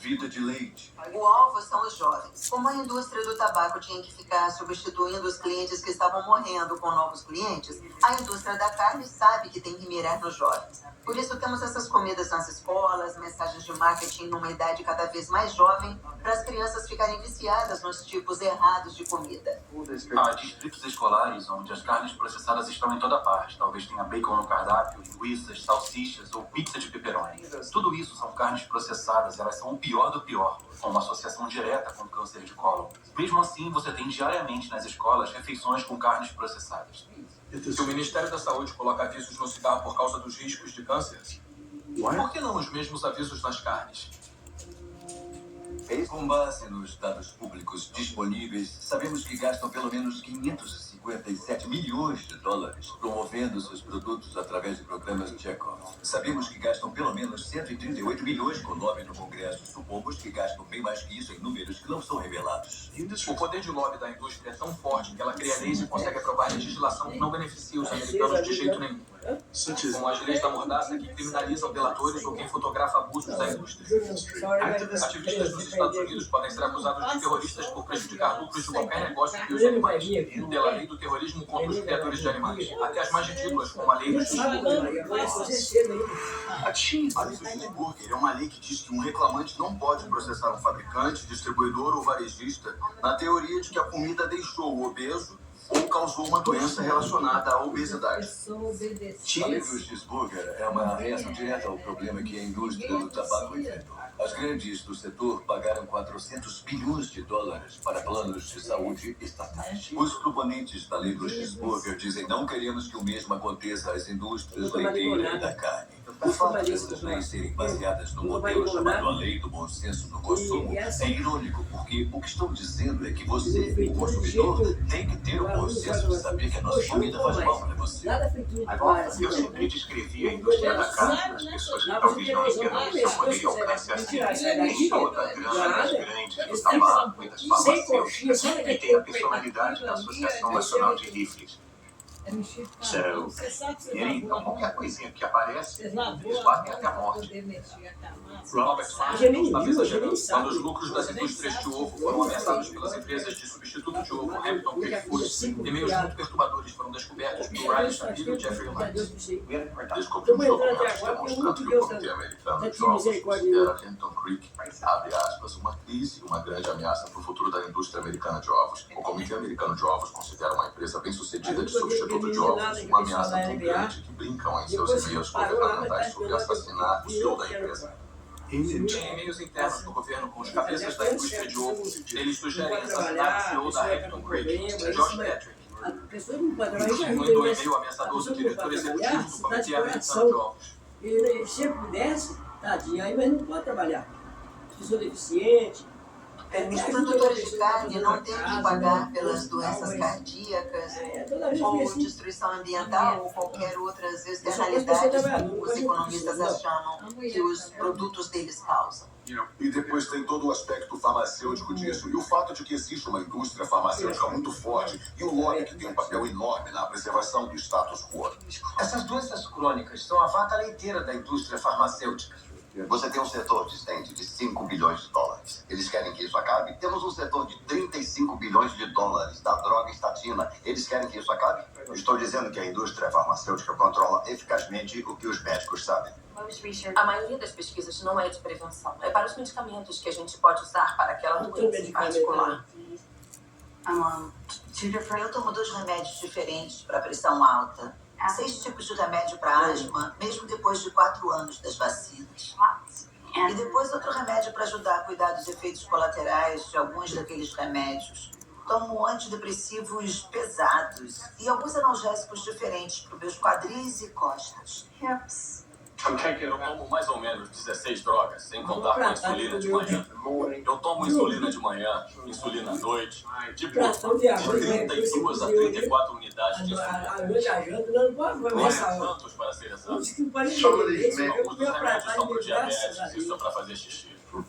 Vida de leite. O alvo são os jovens. Como a indústria do tabaco tinha que ficar substituindo os clientes que estavam morrendo com novos clientes, a indústria da carne sabe que tem que mirar nos jovens. Por isso temos essas comidas nas escolas, mensagens de marketing numa idade cada vez mais jovem, para as crianças ficarem viciadas nos tipos errados de comida. Há distritos escolares onde as carnes processadas estão em toda parte. Talvez tenha bacon no cardápio, linguiças, salsichas ou pizza de pepperoni. Tudo isso são carnes processadas, elas são o pior do pior, com uma associação direta com o câncer de cólon. Mesmo assim, você tem diariamente nas escolas refeições com carnes processadas. Se o Ministério da Saúde coloca avisos no cigarro por causa dos riscos de câncer, por que não os mesmos avisos nas carnes? Com base nos dados públicos disponíveis, sabemos que gastam pelo menos 557 milhões de dólares promovendo seus produtos através de programas Chekhov. Sabemos que gastam pelo menos 138 milhões com lobby no Congresso. Supomos que gastam bem mais que isso em números que não são revelados. O poder de lobby da indústria é tão forte que ela cria leis e consegue aprovar legislação que não beneficia os americanos de jeito nenhum. Como as leis da mordaça que criminalizam delatores ou quem fotografa abusos da indústria. Ativistas nos Estados Unidos podem ser acusados de terroristas por prejudicar lucros de qualquer negócio que os animais. Pela lei do terrorismo contra os criadores de animais. Até as mais ridículas, como a lei do cheeseburger. A cheeseburger é uma lei que diz que um reclamante não pode processar um fabricante, distribuidor ou varejista na teoria de que a comida deixou o obeso ou causou uma doença relacionada à obesidade. A lei do cheeseburger é uma reação direta ao problema que a indústria do tabaco enfrentou. As grandes do setor pagaram 400 bilhões de dólares para planos de saúde estatais. Os proponentes da lei do cheeseburger dizem não queremos que o mesmo aconteça às indústrias leiteiras e da carne. O fato dessas leis serem baseadas no modelo chamado a lei do bom senso no consumo é irônico, porque o que estão dizendo é que você, o consumidor, tem que ter o bom senso de saber que a nossa comida faz mal para você. Eu sempre descrevi a indústria da carne para as pessoas que talvez não entendam o seu poder e alcance assim. Em toda a grama das grandes do tabaco e das farmacêuticas e tem a personalidade da Associação Nacional de Rifles. Então, qualquer coisinha que aparece, eles batem até a morte. Robert Farnell está exagerando. Quando os lucros das indústrias de ovo foram ameaçados pelas empresas de substituto de ovo Hampton Creek Foods, e-mails muito perturbadores foram descobertos por Ryan Stabile e Jeffrey Lyons. Descobrimos documentos demonstrando que o Comitê Americano de Jogos considera Hampton Creek, abre aspas, uma crise e uma grande ameaça para o futuro da indústria americana de ovos. O Comitê Americano de Ovos considera uma empresa bem-sucedida de substituto de ovos uma ameaça tão grande que brincam em seus e-mails governamentais sobre assassinar o CEO da empresa. Em e-mails internos do governo com os cabeças da indústria de ovo, eles sugerem assassinar o CEO da Hampton Creek, Josh Patrick. Incluindo o e-mail ameaçador do diretor executivo do Comitê Americano de Ovos. Se ele pudesse, tadinho, aí mas não pode trabalhar. Pessoa deficiente. Os produtores de carne não têm que pagar pelas doenças cardíacas ou destruição ambiental ou qualquer outras externalidades que os economistas chamam que os produtos deles causam. E depois tem todo o aspecto farmacêutico disso. E o fato de que existe uma indústria farmacêutica muito forte e o lobby que tem um papel enorme na preservação do status quo. Essas doenças crônicas são a vaca leiteira da indústria farmacêutica. Você tem um setor distante de 5 bilhões de dólares. Eles querem que isso acabe? Temos um setor de 35 bilhões de dólares da droga estatina. Eles querem que isso acabe? Estou dizendo que a indústria farmacêutica controla eficazmente o que os médicos sabem. A maioria das pesquisas não é de prevenção. É para os medicamentos que a gente pode usar para aquela doença em particular. Eu tomo 2 remédios diferentes para pressão alta. 6 tipos de remédio para asma, mesmo depois de 4 anos das vacinas. E depois outro remédio para ajudar a cuidar dos efeitos colaterais de alguns daqueles remédios. Tomo antidepressivos pesados e alguns analgésicos diferentes para os meus quadris e costas. Eu tomo mais ou menos 16 drogas, sem contar com a insulina de manhã. Eu tomo insulina de manhã, insulina à noite, tipo de 32 a 34 unidades de insulina. Não é tantos para ser exato. Alguns dos remédios são para diabetes, isso é para fazer xixi. Eu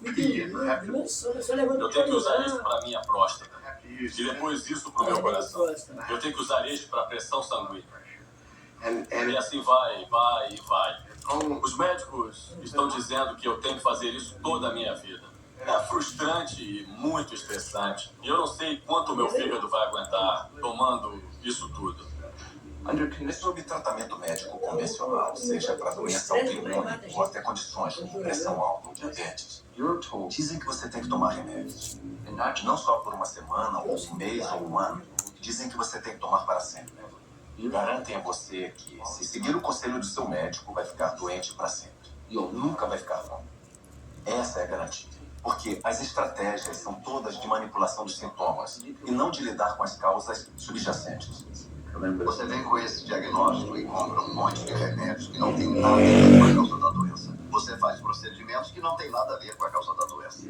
tenho que usar isso para minha próstata. E depois isso para o meu coração. Eu tenho que usar isso para a pressão sanguínea. E assim vai. Os médicos estão dizendo que eu tenho que fazer isso toda a minha vida. É frustrante e muito estressante. E eu não sei quanto meu fígado vai aguentar tomando isso tudo. Sob tratamento médico convencional, seja para doença autoimune ou até condições como pressão alta ou diabetes, dizem que você tem que tomar remédios. Não só por uma semana, ou um mês, ou um ano. Dizem que você tem que tomar para sempre. Garantem a você que, se seguir o conselho do seu médico, vai ficar doente para sempre. E nunca vai ficar bom. Essa é a garantia. Porque as estratégias são todas de manipulação dos sintomas e não de lidar com as causas subjacentes. Você vem com esse diagnóstico e compra um monte de remédios que não tem nada a ver com a causa da doença. Você faz procedimentos que não tem nada a ver com a causa da doença.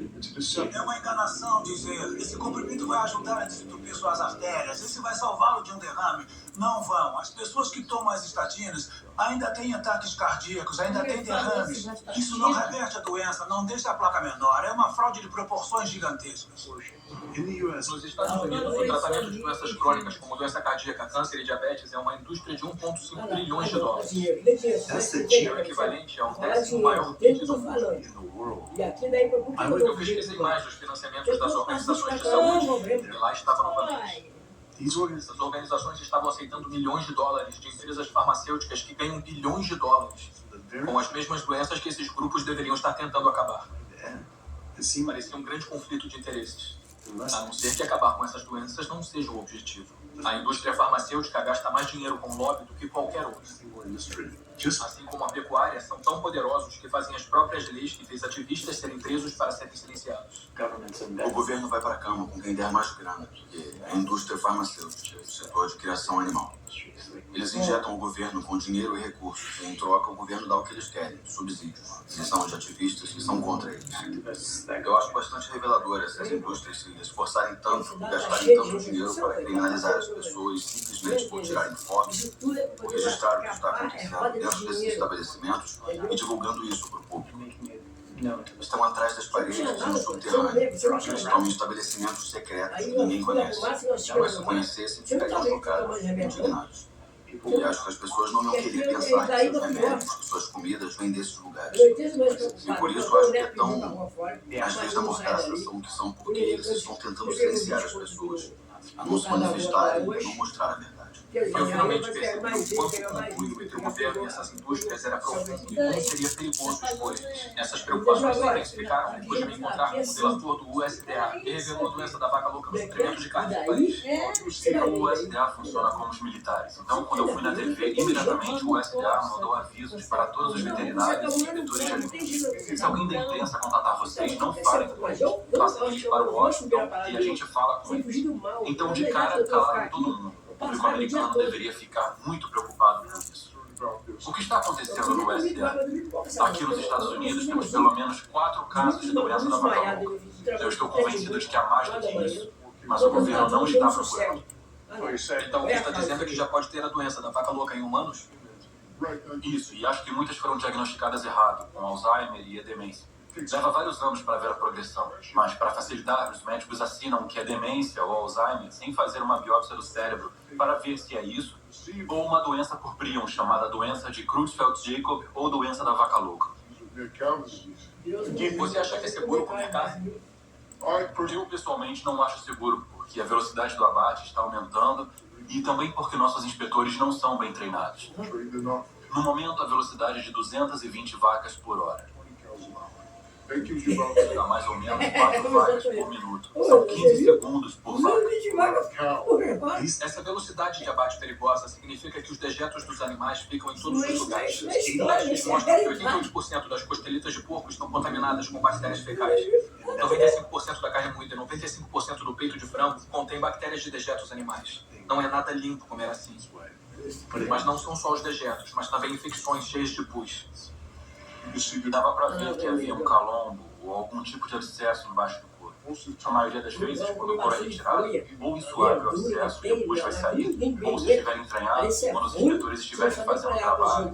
É uma enganação dizer, esse comprimido vai ajudar a desentupir suas artérias, esse vai salvá-lo de um derrame. Não vão. As pessoas que tomam as estatinas ainda têm ataques cardíacos, ainda têm derrames. Isso não reverte a doença, não deixa a placa menor. É uma fraude de proporções gigantescas. Nos Estados Unidos, o tratamento de doenças crônicas como doença cardíaca, câncer e diabetes é uma indústria de 1,5 trilhões de dólares. É o equivalente a um 10º maior PIB do mundo. Eu pesquisei mais dos financiamentos das organizações de saúde e lá estava novamente. Essas organizações estavam aceitando milhões de dólares de empresas farmacêuticas que ganham bilhões de dólares com as mesmas doenças que esses grupos deveriam estar tentando acabar. Parecia um grande conflito de interesses. A não ser que acabar com essas doenças não seja o objetivo. A indústria farmacêutica gasta mais dinheiro com lobby do que qualquer outra. Assim como a pecuária, são tão poderosos que fazem as próprias leis que fez ativistas serem presos para serem silenciados. O governo vai para a cama com quem der mais grana, que é a indústria farmacêutica, o setor de criação animal. Eles injetam o governo com dinheiro e recursos, e em troca o governo dá o que eles querem, subsídios. Eles são de ativistas que são contra eles. Eu acho bastante revelador essas indústrias se esforçarem tanto e gastarem tanto dinheiro para criminalizar as pessoas simplesmente por tirarem fotos, por registrar o que está acontecendo dentro desses estabelecimentos e divulgando isso para o público. Estão atrás das paredes e no subterrâneo. Eles estão em estabelecimentos secretos que ninguém conhece. Mas se conhecessem, ficariam chocados, indignados. E acho que as pessoas não iam querer pensar que seus remédios, que suas comidas vêm desses lugares. E por isso acho que é tão... As leis da mordaça são o que são, porque eles estão tentando silenciar as pessoas a não se manifestarem e não mostrar a verdade. Eu finalmente percebi o quanto o conluio entre o governo e essas indústrias era profundo e como seria perigoso expor eles. Essas preocupações se intensificaram depois de me encontrar com o delator do USDA, que revelou a doença da vaca louca no suprimento de carne do país. O USDA funciona como os militares. Então, quando eu fui na TV, imediatamente o USDA mandou avisos para todos os veterinários e inspetores de alimentos. Se alguém da imprensa contatar vocês, não falem com eles. Façam eles para o Washington e a gente fala com eles. Então, de cara, calaram todo mundo. O público americano deveria ficar muito preocupado com isso. O que está acontecendo no USDA? Aqui nos Estados Unidos temos pelo menos 4 casos de doença da vaca louca. Eu estou convencido de que há mais do que isso, mas o governo não está procurando. Então, o que está dizendo é que já pode ter a doença da vaca louca em humanos? Isso, e acho que muitas foram diagnosticadas errado, com Alzheimer e demência. Leva vários anos para ver a progressão, mas para facilitar, os médicos assinam que é demência ou Alzheimer sem fazer uma biópsia do cérebro para ver se é isso ou uma doença por prion chamada doença de Creutzfeldt-Jakob ou doença da vaca louca. Você acha que é seguro comer carne? Eu pessoalmente não acho seguro, porque a velocidade do abate está aumentando e também porque nossos inspetores não são bem treinados. No momento, a velocidade é de 220 vacas por hora. Dá mais ou menos 4 vacas por minuto. São 15 segundos por vaca. Essa velocidade de abate perigosa significa que os dejetos dos animais ficam em todos os lugares. Testes mostram que 88% das costelitas de porco estão contaminadas com bactérias fecais. 95% da carne moída e 95% do peito de frango contém bactérias de dejetos animais. Não é nada limpo comer assim. Mas não são só os dejetos, mas também infecções cheias de pus. Dava para ver que havia um calombo ou algum tipo de abscesso embaixo do couro. A maioria das vezes, quando o couro é retirado, ou isso abre o abscesso e o pus vai sair, ou se estiver entranhado, quando os inspetores estiverem fazendo o trabalho,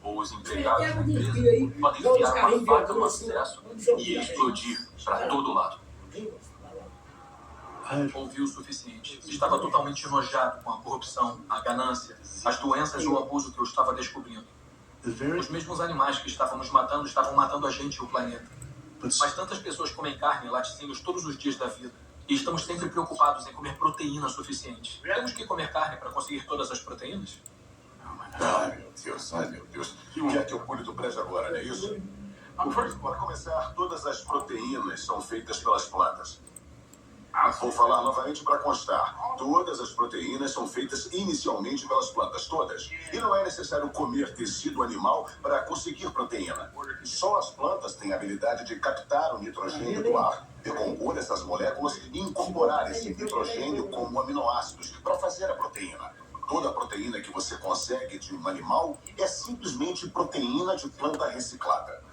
ou os empregados da empresa, podem enfiar uma faca no abscesso e ele explodir para todo lado. Ouvi o suficiente. Estava totalmente enojado com a corrupção, a ganância, as doenças e o abuso que eu estava descobrindo. Os mesmos animais que estavam nos matando estavam matando a gente e o planeta. Mas tantas pessoas comem carne e laticínios todos os dias da vida. E estamos sempre preocupados em comer proteína suficiente. Temos que comer carne para conseguir todas as proteínas? Ai, meu Deus. Quer que eu pule do prédio agora, não é isso? Para começar, todas as proteínas são feitas pelas plantas. Vou falar novamente para constar. Todas as proteínas são feitas inicialmente pelas plantas, todas. E não é necessário comer tecido animal para conseguir proteína. Só as plantas têm a habilidade de captar o nitrogênio do ar, decompor essas moléculas e incorporar esse nitrogênio como aminoácidos para fazer a proteína. Toda a proteína que você consegue de um animal é simplesmente proteína de planta reciclada.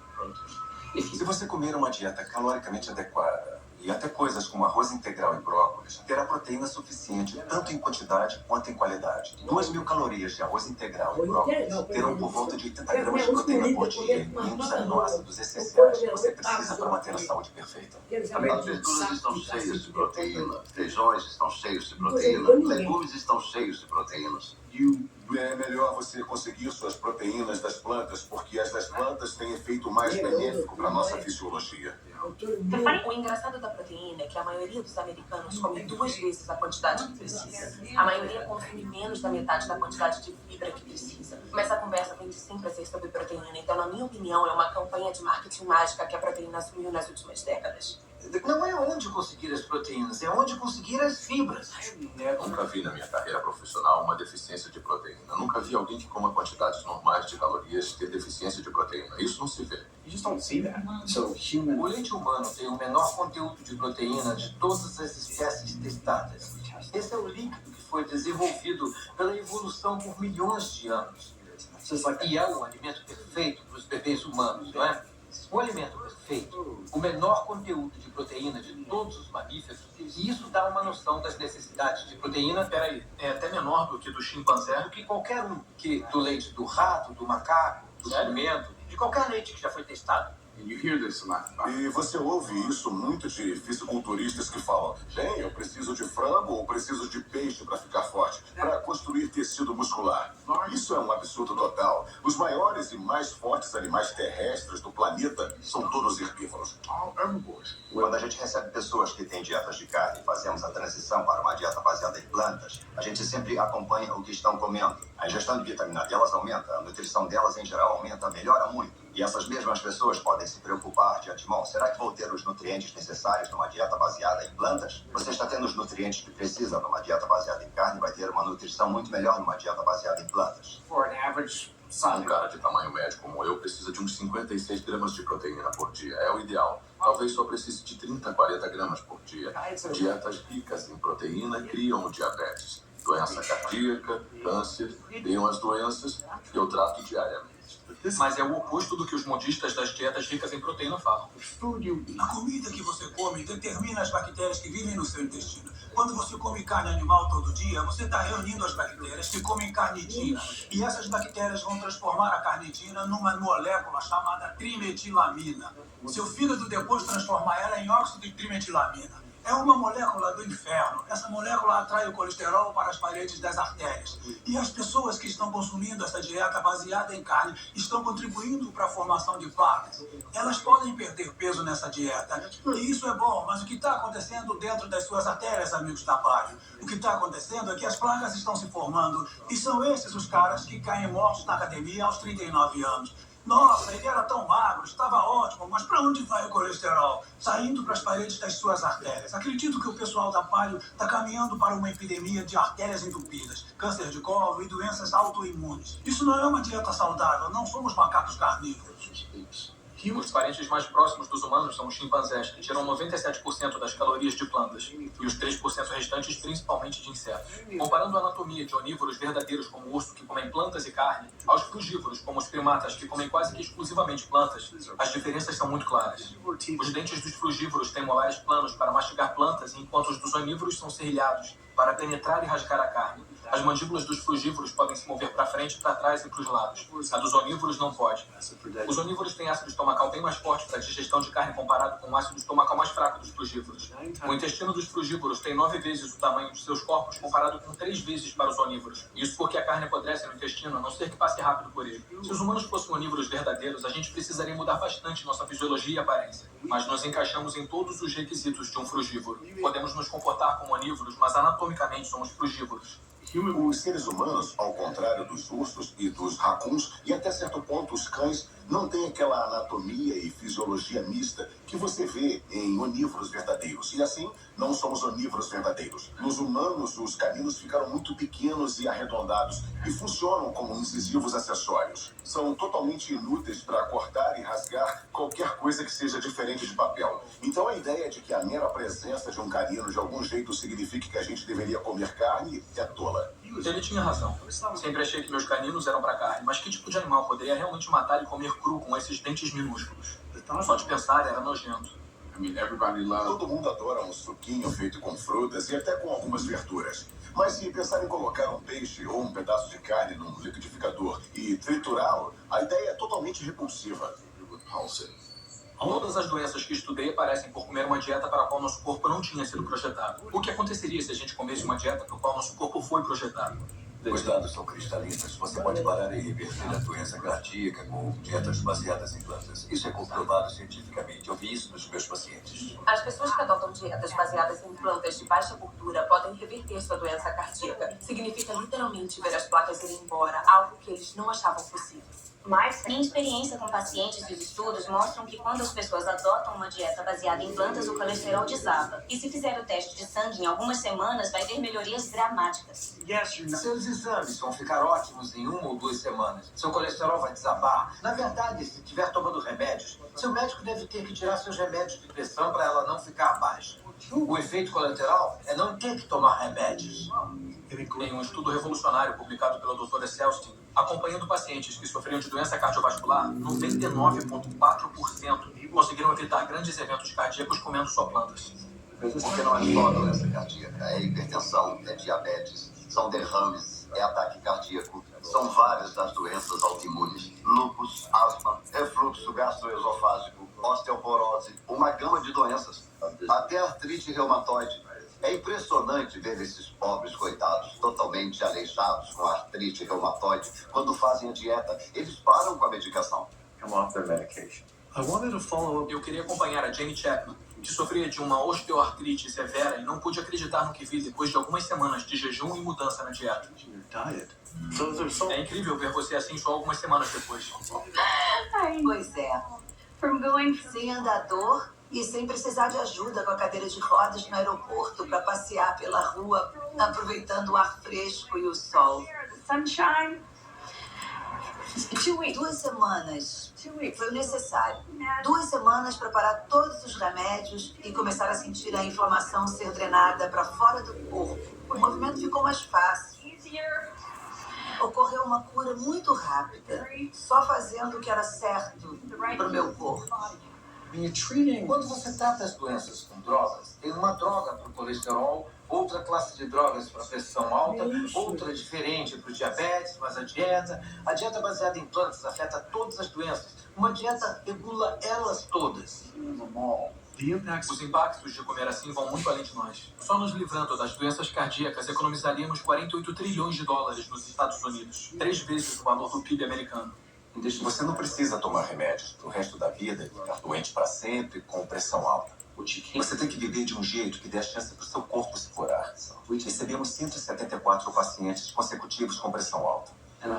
Se você comer uma dieta caloricamente adequada e até coisas como arroz integral e brócolis, terá proteína suficiente tanto em quantidade quanto em qualidade. 2.000 calorias de arroz integral e brócolis terão por volta de 80 gramas de proteína por dia e muitos aminoácidos essenciais que você precisa para manter a saúde perfeita. As verduras estão cheias de proteína, feijões estão cheios de proteína, legumes estão cheios de proteínas. É melhor você conseguir suas proteínas das plantas, porque as das plantas têm efeito mais benéfico para a nossa fisiologia. O engraçado da proteína é que a maioria dos americanos come 2 vezes a quantidade que precisa. A maioria consome menos da metade da quantidade de fibra que precisa. Mas a conversa tende sempre a ser sobre proteína. Então, na minha opinião, é uma campanha de marketing mágica que a proteína assumiu nas últimas décadas. Não é onde conseguir as proteínas, é onde conseguir as fibras. Nunca vi na minha carreira profissional uma deficiência de proteína. Nunca vi alguém que coma quantidades normais de calorias ter deficiência de proteína. Isso não se vê. O leite humano tem o menor conteúdo de proteína de todas as espécies testadas. Esse é o líquido que foi desenvolvido pela evolução por milhões de anos. E é o alimento perfeito para os bebês humanos, não é? O alimento perfeito, o menor conteúdo de proteína de todos os mamíferos, e isso dá uma noção das necessidades de proteína. Peraí, é até menor do que do chimpanzé. Do que qualquer um, que do leite do rato, do macaco, do jumento, de qualquer leite que já foi testado. E você ouve isso muito de fisiculturistas que falam: bem, eu preciso de frango ou preciso de peixe para ficar forte, para construir tecido muscular. Isso é um absurdo total. Os maiores e mais fortes animais terrestres do planeta são todos herbívoros. Quando a gente recebe pessoas que têm dietas de carne e fazemos a transição para uma dieta baseada em plantas, a gente sempre acompanha o que estão comendo. A ingestão de vitamina delas aumenta, a nutrição delas em geral aumenta, melhora muito. E essas mesmas pessoas podem se preocupar de antemão: será que vou ter os nutrientes necessários numa dieta baseada em plantas? Você está tendo os nutrientes que precisa numa dieta baseada em carne, vai ter uma nutrição muito melhor numa dieta baseada em plantas. Um cara de tamanho médio como eu precisa de uns 56 gramas de proteína por dia. É o ideal. Talvez só precise de 30 a 40 gramas por dia. Dietas ricas em proteína criam o diabetes, doença cardíaca, câncer, criam as doenças que eu trato diariamente. Mas é o oposto do que os modistas das dietas ricas em proteína falam. A comida que você come determina as bactérias que vivem no seu intestino. Quando você come carne animal todo dia, você está reunindo as bactérias que comem carnitina. E essas bactérias vão transformar a carnitina numa molécula chamada trimetilamina. Seu fígado depois transforma ela em óxido de trimetilamina. É uma molécula do inferno. Essa molécula atrai o colesterol para as paredes das artérias. E as pessoas que estão consumindo essa dieta baseada em carne estão contribuindo para a formação de placas. Elas podem perder peso nessa dieta. E isso é bom, mas o que está acontecendo dentro das suas artérias, amigos da Palio? O que está acontecendo é que as placas estão se formando. E são esses os caras que caem mortos na academia aos 39 anos. Nossa, ele era tão magro, estava ótimo, mas para onde vai o colesterol? Saindo para as paredes das suas artérias. Acredito que o pessoal da Palio está caminhando para uma epidemia de artérias entupidas, câncer de colo e doenças autoimunes. Isso não é uma dieta saudável, não somos macacos carnívoros. Os parentes mais próximos dos humanos são os chimpanzés, que tiram 97% das calorias de plantas, e os 3% restantes principalmente de insetos. Comparando a anatomia de onívoros verdadeiros como o urso, que comem plantas e carne, aos frugívoros, como os primatas, que comem quase que exclusivamente plantas, as diferenças são muito claras. Os dentes dos frugívoros têm molares planos para mastigar plantas, enquanto os dos onívoros são serrilhados para penetrar e rasgar a carne. As mandíbulas dos frugívoros podem se mover para frente, para trás e para os lados. A dos onívoros não pode. Os onívoros têm ácido estomacal bem mais forte para a digestão de carne comparado com o ácido estomacal mais fraco dos frugívoros. O intestino dos frugívoros tem 9 vezes o tamanho de seus corpos comparado com 3 vezes para os onívoros. Isso porque a carne apodrece no intestino, a não ser que passe rápido por ele. Se os humanos fossem onívoros verdadeiros, a gente precisaria mudar bastante nossa fisiologia e aparência. Mas nos encaixamos em todos os requisitos de um frugívoro. Podemos nos comportar como onívoros, mas anatomicamente somos frugívoros. Os seres humanos, ao contrário dos ursos e dos racuns, e até certo ponto os cães, não têm aquela anatomia e fisiologia mista que você vê em onívoros verdadeiros. E assim, não somos onívoros verdadeiros. Nos humanos, os caninos ficaram muito pequenos e arredondados e funcionam como incisivos acessórios. São totalmente inúteis para cortar e rasgar qualquer coisa que seja diferente de papel. Então a ideia de que a mera presença de um canino de algum jeito signifique que a gente deveria comer carne é tola. Ele tinha razão. Sempre achei que meus caninos eram para carne, mas que tipo de animal poderia realmente matar e comer cru com esses dentes minúsculos? Só de pensar era nojento. Todo mundo adora um suquinho feito com frutas e até com algumas verduras. Mas se pensar em colocar um peixe ou um pedaço de carne num liquidificador e triturá-lo, a ideia é totalmente repulsiva. Todas as doenças que estudei aparecem por comer uma dieta para a qual nosso corpo não tinha sido projetado. O que aconteceria se a gente comesse uma dieta para a qual nosso corpo foi projetado? Os dados são cristalinos. Você pode parar e reverter a doença cardíaca com dietas baseadas em plantas. Isso é comprovado cientificamente. Eu vi isso nos meus pacientes. As pessoas que adotam dietas baseadas em plantas de baixa gordura podem reverter sua doença cardíaca. Significa literalmente ver as placas irem embora, algo que eles não achavam possível. Minha experiência com pacientes e os estudos mostram que quando as pessoas adotam uma dieta baseada em plantas, o colesterol desaba. E se fizer o teste de sangue em algumas semanas, vai ver melhorias dramáticas. Seus exames vão ficar ótimos em 1 ou 2 semanas. Seu colesterol vai desabar. Na verdade, se estiver tomando remédios, seu médico deve ter que tirar seus remédios de pressão para ela não ficar baixa. O efeito colateral é não ter que tomar remédios. Em um estudo revolucionário publicado pela doutora Selstein, acompanhando pacientes que sofriam de doença cardiovascular, 99,4% conseguiram evitar grandes eventos cardíacos comendo só plantas. Porque não é só doença cardíaca, é hipertensão, é diabetes, são derrames, é ataque cardíaco. São várias das doenças autoimunes. Lúpus, asma, refluxo gastroesofágico, osteoporose, uma gama de doenças. Até artrite reumatoide. É impressionante ver esses pobres coitados totalmente aleijados com artrite reumatoide. Quando fazem a dieta, eles param com a medicação. Eu queria acompanhar a Jane Chapman, que sofria de uma osteoartrite severa e não pude acreditar no que vi depois de algumas semanas de jejum e mudança na dieta. É incrível ver você assim só algumas semanas depois. Pois é. Sem andador e sem precisar de ajuda com a cadeira de rodas no aeroporto para passear pela rua, aproveitando o ar fresco e o sol. 2 semanas foi o necessário. 2 semanas para parar todos os remédios e começar a sentir a inflamação ser drenada para fora do corpo. O movimento ficou mais fácil. Ocorreu uma cura muito rápida, só fazendo o que era certo para o meu corpo. Quando você trata as doenças com drogas, tem uma droga para o colesterol, outra classe de drogas para a pressão alta, outra diferente para o diabetes, mas a dieta baseada em plantas afeta todas as doenças. Uma dieta regula elas todas. Os impactos de comer assim vão muito além de nós. Só nos livrando das doenças cardíacas economizaríamos 48 trilhões de dólares nos Estados Unidos, 3 vezes o valor do PIB americano. Você não precisa tomar remédios pro resto da vida e ficar doente para sempre com pressão alta. Você tem que viver de um jeito que dê a chance para o seu corpo se curar. Recebemos 174 pacientes consecutivos com pressão alta.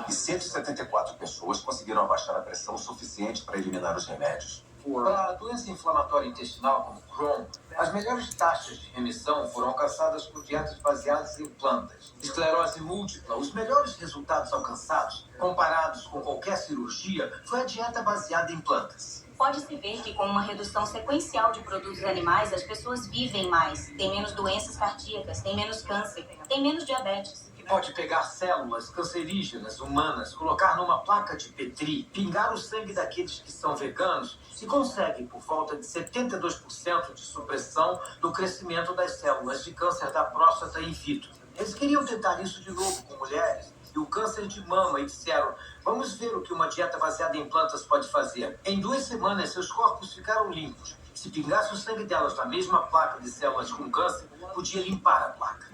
E 174 pessoas conseguiram abaixar a pressão o suficiente para eliminar os remédios. Para a doença inflamatória intestinal como Crohn, as melhores taxas de remissão foram alcançadas por dietas baseadas em plantas. Esclerose múltipla, os melhores resultados alcançados, comparados com qualquer cirurgia, foi a dieta baseada em plantas. Pode-se ver que com uma redução sequencial de produtos animais, as pessoas vivem mais, têm menos doenças cardíacas, têm menos câncer, têm menos diabetes. Pode pegar células cancerígenas humanas, colocar numa placa de Petri, pingar o sangue daqueles que são veganos e consegue, por volta de 72% de supressão do crescimento das células de câncer da próstata in vitro. Eles queriam tentar isso de novo com mulheres e o câncer de mama e disseram: vamos ver o que uma dieta baseada em plantas pode fazer. Em 2 semanas, seus corpos ficaram limpos. Se pingasse o sangue delas na mesma placa de células com câncer, podia limpar a placa.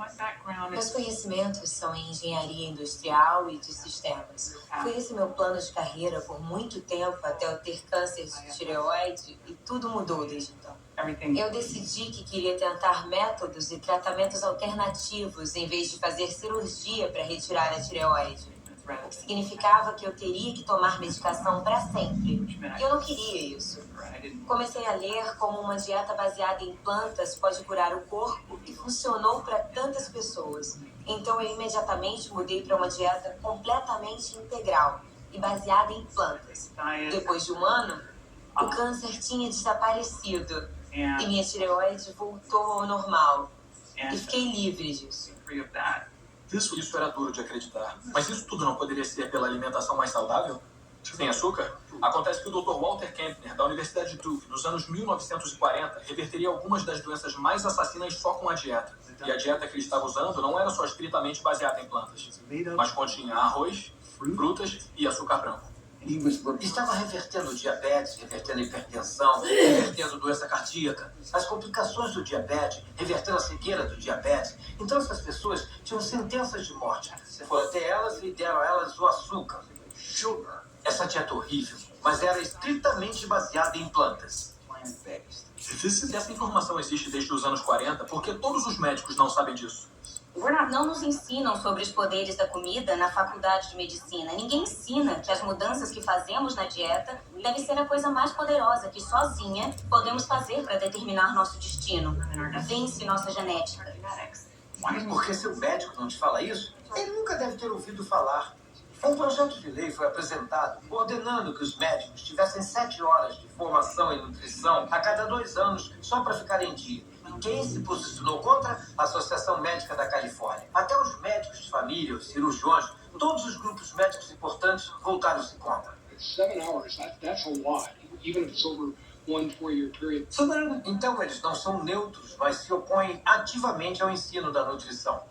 Meus conhecimentos são em engenharia industrial e de sistemas. Foi esse meu plano de carreira por muito tempo até eu ter câncer de tireoide e tudo mudou desde então. Eu decidi que queria tentar métodos e tratamentos alternativos em vez de fazer cirurgia para retirar a tireoide. O que significava que eu teria que tomar medicação para sempre. E eu não queria isso. Comecei a ler como uma dieta baseada em plantas pode curar o corpo e funcionou para tantas pessoas. Então eu imediatamente mudei para uma dieta completamente integral e baseada em plantas. Depois de 1 ano, o câncer tinha desaparecido e minha tireoide voltou ao normal. E fiquei livre disso. Isso era duro de acreditar. Mas isso tudo não poderia ser pela alimentação mais saudável? Sem açúcar? Acontece que o Dr. Walter Kempner, da Universidade de Duke, nos anos 1940, reverteria algumas das doenças mais assassinas só com a dieta. E a dieta que ele estava usando não era só estritamente baseada em plantas, mas continha arroz, frutas e açúcar branco. Estava revertendo diabetes, revertendo hipertensão, revertendo doença cardíaca, as complicações do diabetes, revertendo a cegueira do diabetes. Então essas pessoas tinham sentenças de morte. Foram até elas e deram a elas o açúcar. Essa dieta horrível, mas era estritamente baseada em plantas. Se essa informação existe desde os anos 40, por que todos os médicos não sabem disso? Não nos ensinam sobre os poderes da comida na faculdade de medicina. Ninguém ensina que as mudanças que fazemos na dieta devem ser a coisa mais poderosa que sozinha podemos fazer para determinar nosso destino. Vence nossa genética. Por que seu médico não te fala isso? Ele nunca deve ter ouvido falar. Um projeto de lei foi apresentado ordenando que os médicos tivessem 7 horas de formação em nutrição a cada 2 anos só para ficar em dia. Quem se posicionou contra? A Associação Médica da Califórnia. Até os médicos de família, os cirurgiões, todos os grupos médicos importantes voltaram-se contra. 7 hours, that's a lot, even if it's over 1 4-year period. Então eles não são neutros, mas se opõem ativamente ao ensino da nutrição.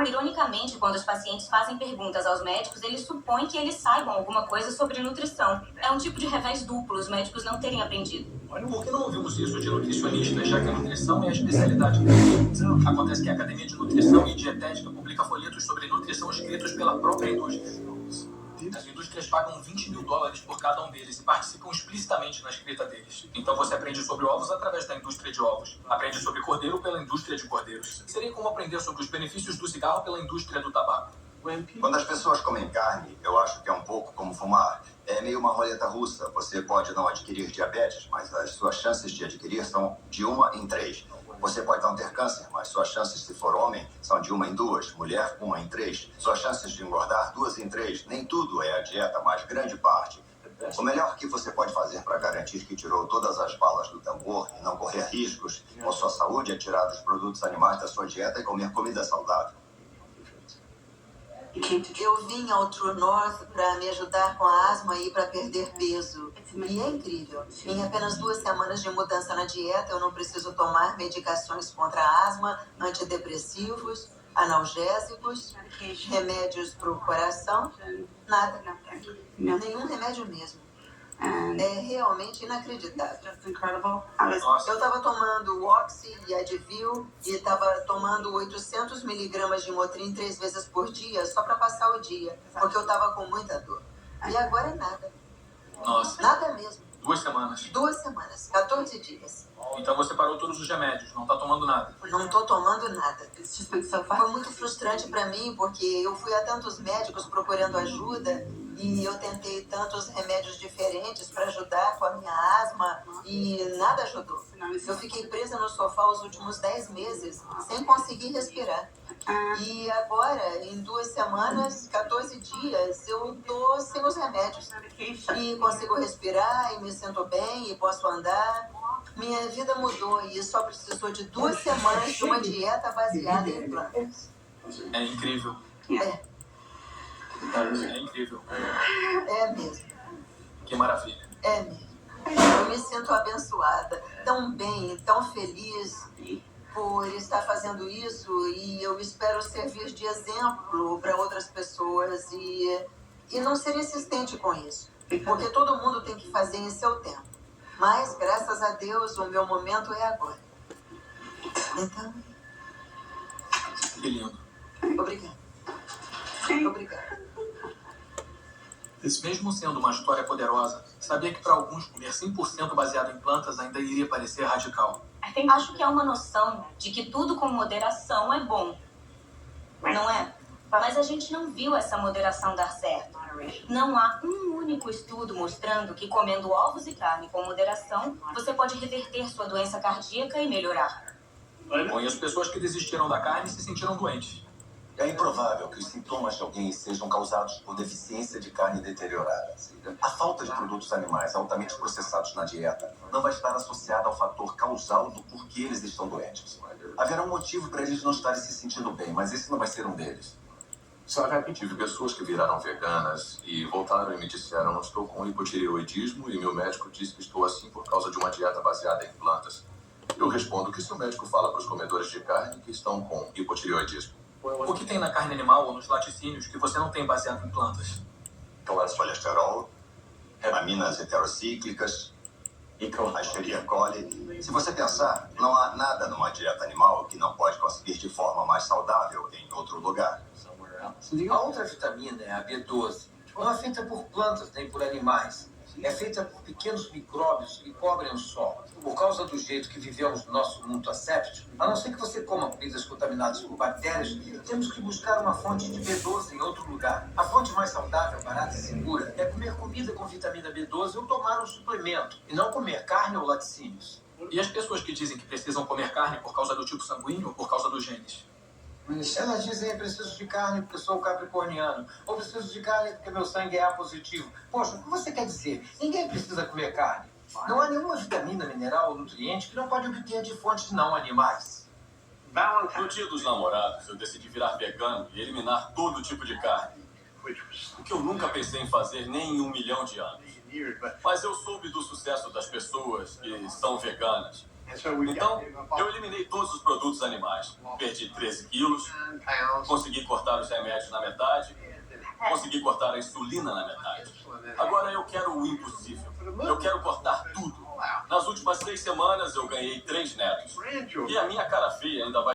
Ironicamente, quando os pacientes fazem perguntas aos médicos, eles supõem que eles saibam alguma coisa sobre nutrição. É um tipo de revés duplo, os médicos não terem aprendido. Por que não ouvimos isso de nutricionistas, já que a nutrição é a especialidade deles? Acontece que a Academia de Nutrição e Dietética publica folhetos sobre nutrição escritos pela própria indústria. As indústrias pagam $20 mil por cada um deles e participam explicitamente na escrita deles. Então você aprende sobre ovos através da indústria de ovos. Aprende sobre cordeiro pela indústria de cordeiros. Seria como aprender sobre os benefícios do cigarro pela indústria do tabaco. Quando as pessoas comem carne, eu acho que é um pouco como fumar. É meio uma roleta russa. Você pode não adquirir diabetes, mas as suas chances de adquirir são de 1 em 3. Você pode não ter câncer, mas suas chances, se for homem, são de 1 em 2. Mulher, 1 em 3. Suas chances de engordar, 2 em 3. Nem tudo é a dieta, mas grande parte. O melhor que você pode fazer para garantir que tirou todas as balas do tambor e não correr riscos com sua saúde é tirar os produtos animais da sua dieta e comer comida saudável. Eu vim ao True North para me ajudar com a asma e para perder peso. E é incrível. Em apenas 2 semanas de mudança na dieta, eu não preciso tomar medicações contra a asma, antidepressivos, analgésicos, remédios para o coração, nada. Nenhum remédio mesmo. É realmente inacreditável. Eu estava tomando Oxy e Advil e estava tomando 800 miligramas de Motrin 3 vezes por dia só para passar o dia, porque eu estava com muita dor. E agora é nada. Nossa. Nada mesmo. 2 semanas. 2 semanas, 14 dias. Então você parou todos os remédios, não tá tomando nada. Não tô tomando nada. Foi muito frustrante para mim, porque eu fui a tantos médicos procurando ajuda e eu tentei tantos remédios diferentes para ajudar com a minha asma e nada ajudou. Eu fiquei presa no sofá os últimos 10 meses, sem conseguir respirar. E agora, em 2 semanas, 14 dias, eu tô sem os remédios. E consigo respirar, e me sinto bem, e posso andar. Minha vida mudou e só precisou de 2 semanas de uma dieta baseada em plantas. É incrível. É incrível. É mesmo. Que maravilha. É mesmo. Eu me sinto abençoada, tão bem, tão feliz. por estar fazendo isso e eu espero servir de exemplo para outras pessoas e não ser insistente com isso. Porque todo mundo tem que fazer em seu tempo. Mas, graças a Deus, o meu momento é agora. Então... Que lindo. Obrigada. Obrigada. Mesmo sendo uma história poderosa, sabia que para alguns comer 100% baseado em plantas ainda iria parecer radical. Acho que é uma noção de que tudo com moderação é bom. Não é? Mas a gente não viu essa moderação dar certo. Não há um único estudo mostrando que comendo ovos e carne com moderação, você pode reverter sua doença cardíaca e melhorar. Bom, e as pessoas que desistiram da carne se sentiram doentes. É improvável que os sintomas de alguém sejam causados por deficiência de carne deteriorada. A falta de produtos animais altamente processados na dieta não vai estar associada ao fator causal do porquê eles estão doentes. Haverá um motivo para eles não estarem se sentindo bem, mas esse não vai ser um deles. Tive pessoas que viraram veganas e voltaram e me disseram: não estou com hipotireoidismo e meu médico disse que estou assim por causa de uma dieta baseada em plantas. Eu respondo que se o médico fala para os comedores de carne que estão com hipotireoidismo. O que tem na carne animal ou nos laticínios que você não tem baseado em plantas? Colesterol, aminas heterocíclicas, a Escherichia coli. Se você pensar, não há nada numa dieta animal que não pode conseguir de forma mais saudável em outro lugar. A outra vitamina é a B12. Não é feita por plantas nem por animais. É feita por pequenos micróbios que cobrem o solo. Por causa do jeito que vivemos no nosso mundo asséptico, a não ser que você coma comidas contaminadas por bactérias, temos que buscar uma fonte de B12 em outro lugar. A fonte mais saudável, barata e segura é comer comida com vitamina B12 ou tomar um suplemento, e não comer carne ou laticínios. E as pessoas que dizem que precisam comer carne por causa do tipo sanguíneo ou por causa dos genes? Elas dizem que preciso de carne porque sou capricorniano, ou preciso de carne porque meu sangue é A positivo. Poxa, o que você quer dizer? Ninguém precisa comer carne. Não há nenhuma vitamina, mineral ou nutriente que não pode obter de fontes não animais. No dia dos namorados, eu decidi virar vegano e eliminar todo tipo de carne. O que eu nunca pensei em fazer nem em 1 milhão de anos. Mas eu soube do sucesso das pessoas que são veganas. Então, eu eliminei todos os produtos animais. Perdi 13 quilos, consegui cortar os remédios na metade, consegui cortar a insulina na metade. Agora eu quero o impossível. Eu quero cortar tudo. Nas últimas 6 semanas eu ganhei 3 netos. E a minha cara feia ainda vai